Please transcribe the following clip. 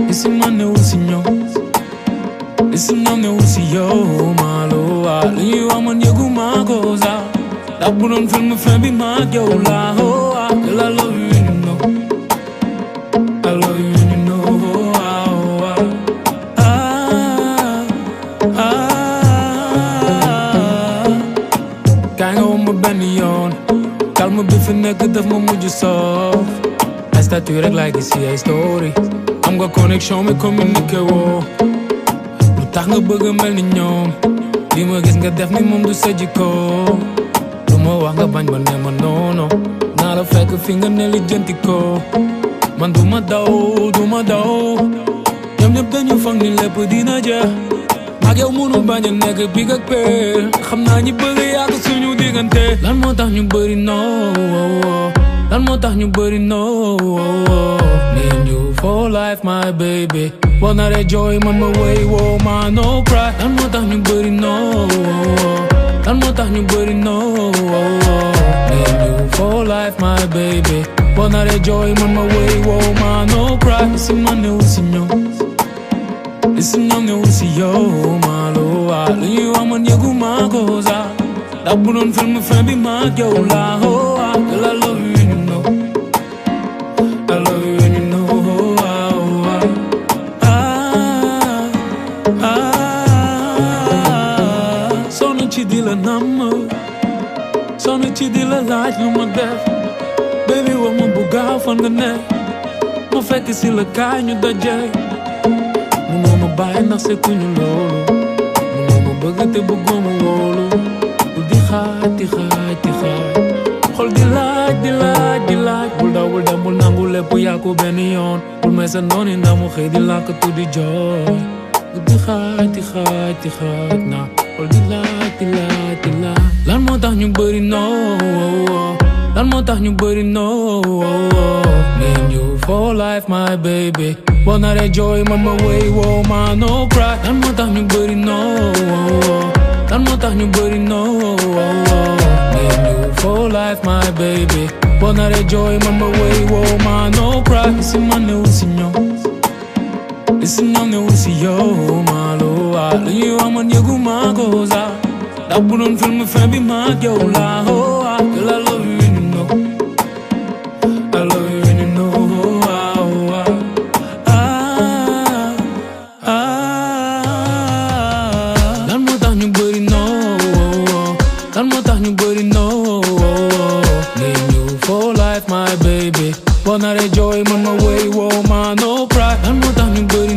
Esse mano é o senhor, esse nome é o senhor. Maloa, eu amo alguma coisa. Dá por filme femme magiola. Oh, I love you and you know. I love you and you know. Kaay nga woo ma benn yoon. Calme bi fi nekk daf ma mujj soof. Ay statut rek laay gis ci ay story. Am nga connexion mi communiqué woo. Lu tax nga bëgg mel ni ñoom. Li ma gis nga def ni moom du sa jikko. Lu ma wax nga bañ ba ne ma noono. Naa la fekk fi nga ne li jënti ko. Man du ma daw. Ñoom ñëpp dañu foog ni lépp dina jeex. Maag yow munu bañ a nekk big ak peel. Xam naa ñi bëgg yàgg suñu diggante. Lan moo tax ñu bëri noo. Lan moo tax ñu bëri noo. Me and you for life my baby. Boo naree jooy man ma wéy woo ma no cry. Lan moo tax ñu bëri noo. Lan moo tax ñu bëri noo. Me and you for life my baby. Boo naree jooy man ma wéy woo ma no cry. Isi man ne wu si ñoom. Isi ñoom ne wu si yow Maloa. Lu ñuy wax man yëguma ko sax. Ndax bu doon film fin bi maag yow la. Oh, I love you and you know. I love you and you know. Sonn ci di la namm. Sonn ci di la laaj lu ma def. Baby wax ma bu gaaw fan nga ne. Ma fekk si la kaay ñu daje. Munoo ma bàyyi ndax sekkuñu loolu. Munoo ma bëgg te bëggoo ma wóolu. Bu di xaaj xol di laaj bul daw bul dem bul nangu lépp yaa ko benn yoon. Bul may sa nooni ndax mu xëy di làkk tuddi jooy. Bu di xaaj na xol di laaj. Lan moo tax ñu bëri noo. Lan moo tax ñu bëri noo. Me and you for life my baby. Boo naree jooy man ma wéy woo ma no cry. Lan moo tax ñu bëri noo. Lan moo tax ñu bëri noo. Me and you for life my baby. Boo naree jooy man ma wéy woo ma no cry. Isi man ne wu si ñoom. Isi ñoom ne wu si yow Maloa. Lu ñuy wax man yëguma ko sax. Ndax bu doon film fin bi maag yow la. Oh, I love you and you know. I love you and you know. Lan moo tax ñu bëri noo. Lan moo tax ñu bëri noo. Me and you for life my baby. Boo naree jooy man ma wéy woo ma no cry. Lan moo tax ñu bëri